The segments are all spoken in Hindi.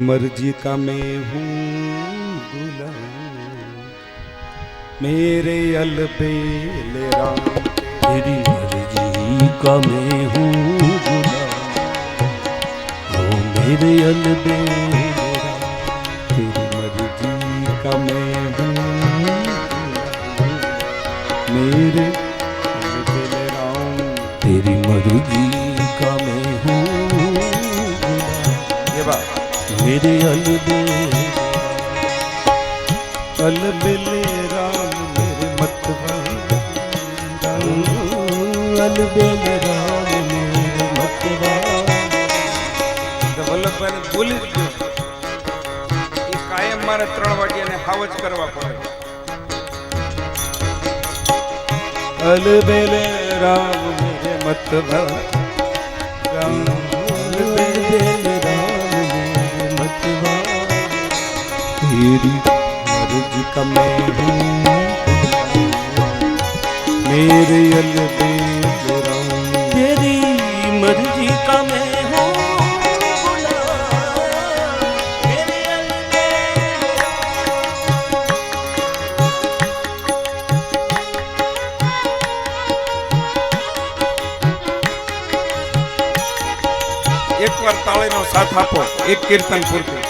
मर्जी का मैं हूँ गुलाम, मेरे अलबेल राम। तेरी मर्जी का मैं हूँ गुलाम, ओ मेरे अलबेल राम। तेरी मर्जी का मैं हूँ गुलाम, मेरे अलबेल राम। तेरी मर्जी का मैं हूँ गुलाम, ये बात मेरे अलबेल अलबेल राम मेरे मतवा अलबेल राम मेरे मतवा। વલ્લભભાઈ ને બોલી જ ગયો એ કાયમ મારે 3 વાગ્યાને હાવજ કરવા પડે। अलबेल राम मेरे मतवा राम अलबेल राम मेरे मतवा। तेरी मर्जी का मैं हूँ मेरे अलबेल राम। तेरी मर्जी का मैं हूँ गुलाम, मेरे अलबेल एक बार ताळीનો સાથ આપો એક કીર્તન પૂરતું।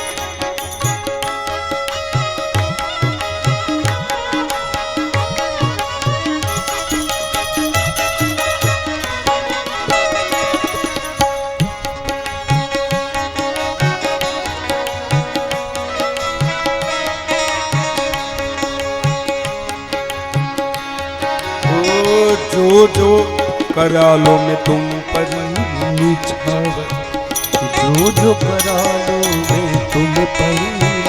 जो जो करा लो मैं तुम पर निछावर, जो जो करा लो मैं तुम पर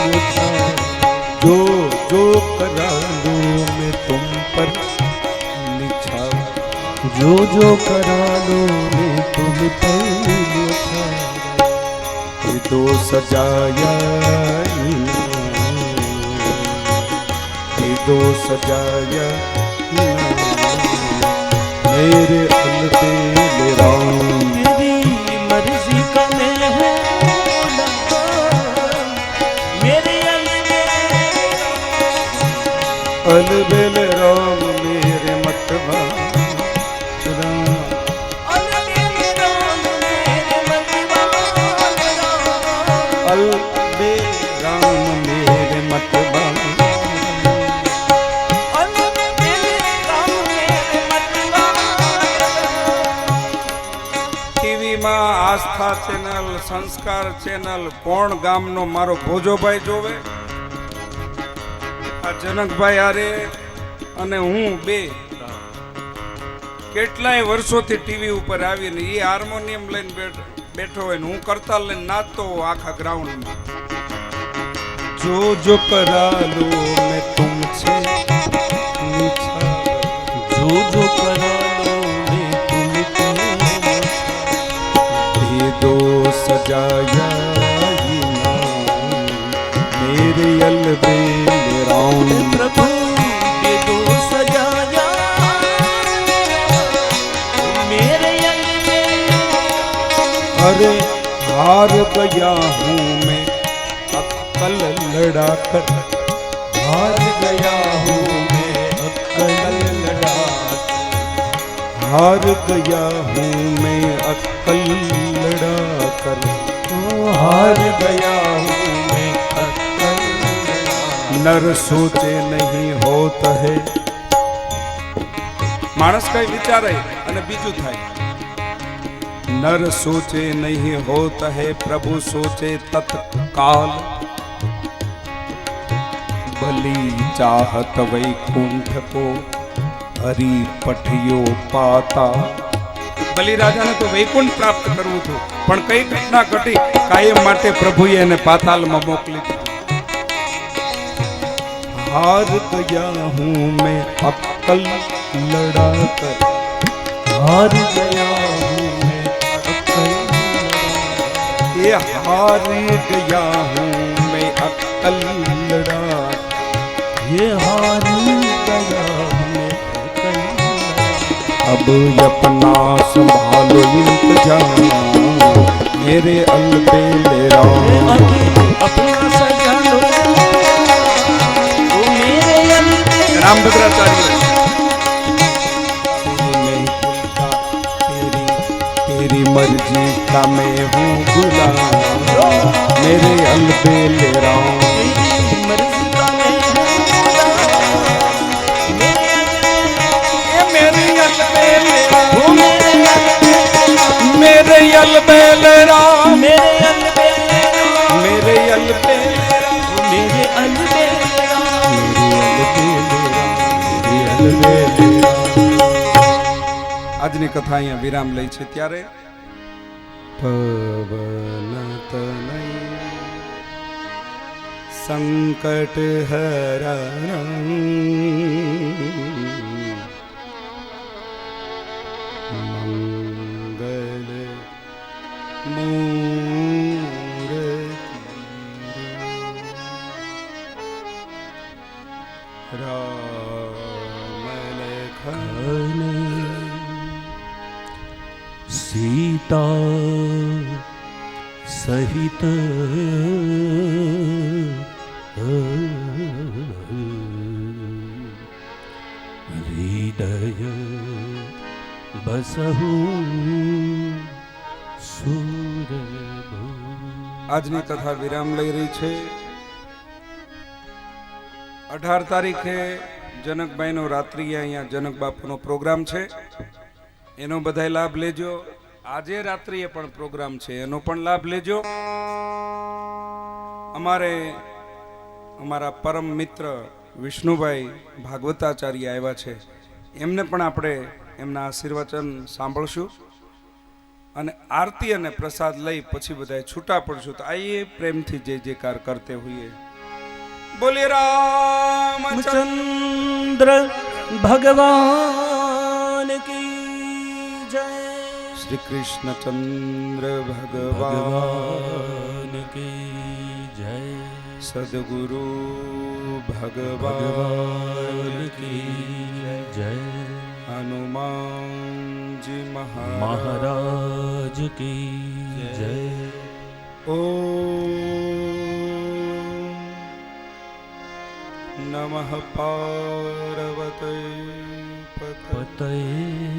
निछावर, जो जो करा लो मैं तुम पर निछावर। जो जो करा लो मैं तुम पर निछावर। ये दो सजाया ये दो सजाया मेरे अलबेल राम। तेरी मर्जी का मैं हूँ गुलाम, मेरे अलबेल राम मेरे मतवा राम। अलबेल राम मेरे मतवा राम। अलबेल राम मेरे मतवा आस्था चैनल संस्कार चैनल कोण गामनो मारो भोजोभाई जोवे आ जनकभाई आरे अने हूँ बे કેટલાય વર્ષોથી ટીવી ઉપર આવીને એ હાર્મોનિયમ લઈને બેઠો હોય ને હું કરતાલ લઈને નાચતો હોઉં આખા ગ્રાઉન્ડમાં। જો જો કરા લો મેં तुमसे जो जो करा लो मैं तुम पर ये दो सजाया मेरे अलबेल राम। प्रभु ये दो सजाया मेरे अलबेल। अरे हार गया हूँ मैं अक्कल लड़ा कर, हार गया हूँ मैं अक्कल लड़ा, हार गया हूँ मैं अक्कल लड़ा कर। हार गया हूँ मैं अक्कल लड़ा। नर सोचे नहीं होता है मानस कई विचारे अने बीजू थाय। नर सोचे नहीं होता है प्रभु सोचे तत्काल, भली चाहत वैकुंठ को हरि पठियो पाता। बलि राजा ने तो वैकुंठ प्राप्त करवू थू पण कई घटना घटी कायम माटे प्रभुए एने पाताल में मोकली दीधो। हार गया हूँ मैं अक्कल लड़ा कर, हार गया हूँ मैं अक्कल लड़ा, ये हार गया हूँ मैं अक्कल लड़ा। ये हार गया हूँ मैं अक्कल लड़ा। अब अपना संभालो इंतजाम मेरे अलबेले राम अभी अपना सजा लो ओ मेरे अलबेले रामभद्राचार्य नहीं भूलता तेरी मर्जी का मैं हूँ गुलाम मेरे अलबेले राम तेरी मर्जी का मैं हूँ मेरे अलबेले ओ मेरे अलबेले राम मेरे अलबेले मेरे अलबेले राम मेरे अलबेले આજની કથા અહીંયા વિરામ લઈ છે ત્યારે પવન તનય સંકટ હરણ મંગલ મૂર્તિ રામ લખન सीता सहित हृदय बसहु सुर આજની કથા વિરામ લઈ રહી છે 18 તારીખે જનકભાઈનો રાત્રિએ અહીંયા જનક બાપુનો પ્રોગ્રામ છે એનો બધાય લાભ લેજો આજે રાત્રિએ પણ પ્રોગ્રામ છે એનો પણ લાભ લેજો અમારા પરમ મિત્ર વિષ્ણુભાઈ ભાગવતાચાર્ય આવ્યા છે એમને પણ આપણે એમના આશીર્વચન સાંભળશું અને આરતી અને પ્રસાદ લઈ પછી બધાય છૂટા પડશું તો આઈએ પ્રેમથી જય જયકાર કરતે હોઈએ બોલે रामचंद्र भगवान की जय श्री कृष्ण चंद्र भगवान भगवान की जय सदगुरु भगवान भगवान की जय हनुमान जी महाराज की जय ओम नमः पार्वती पतये पतये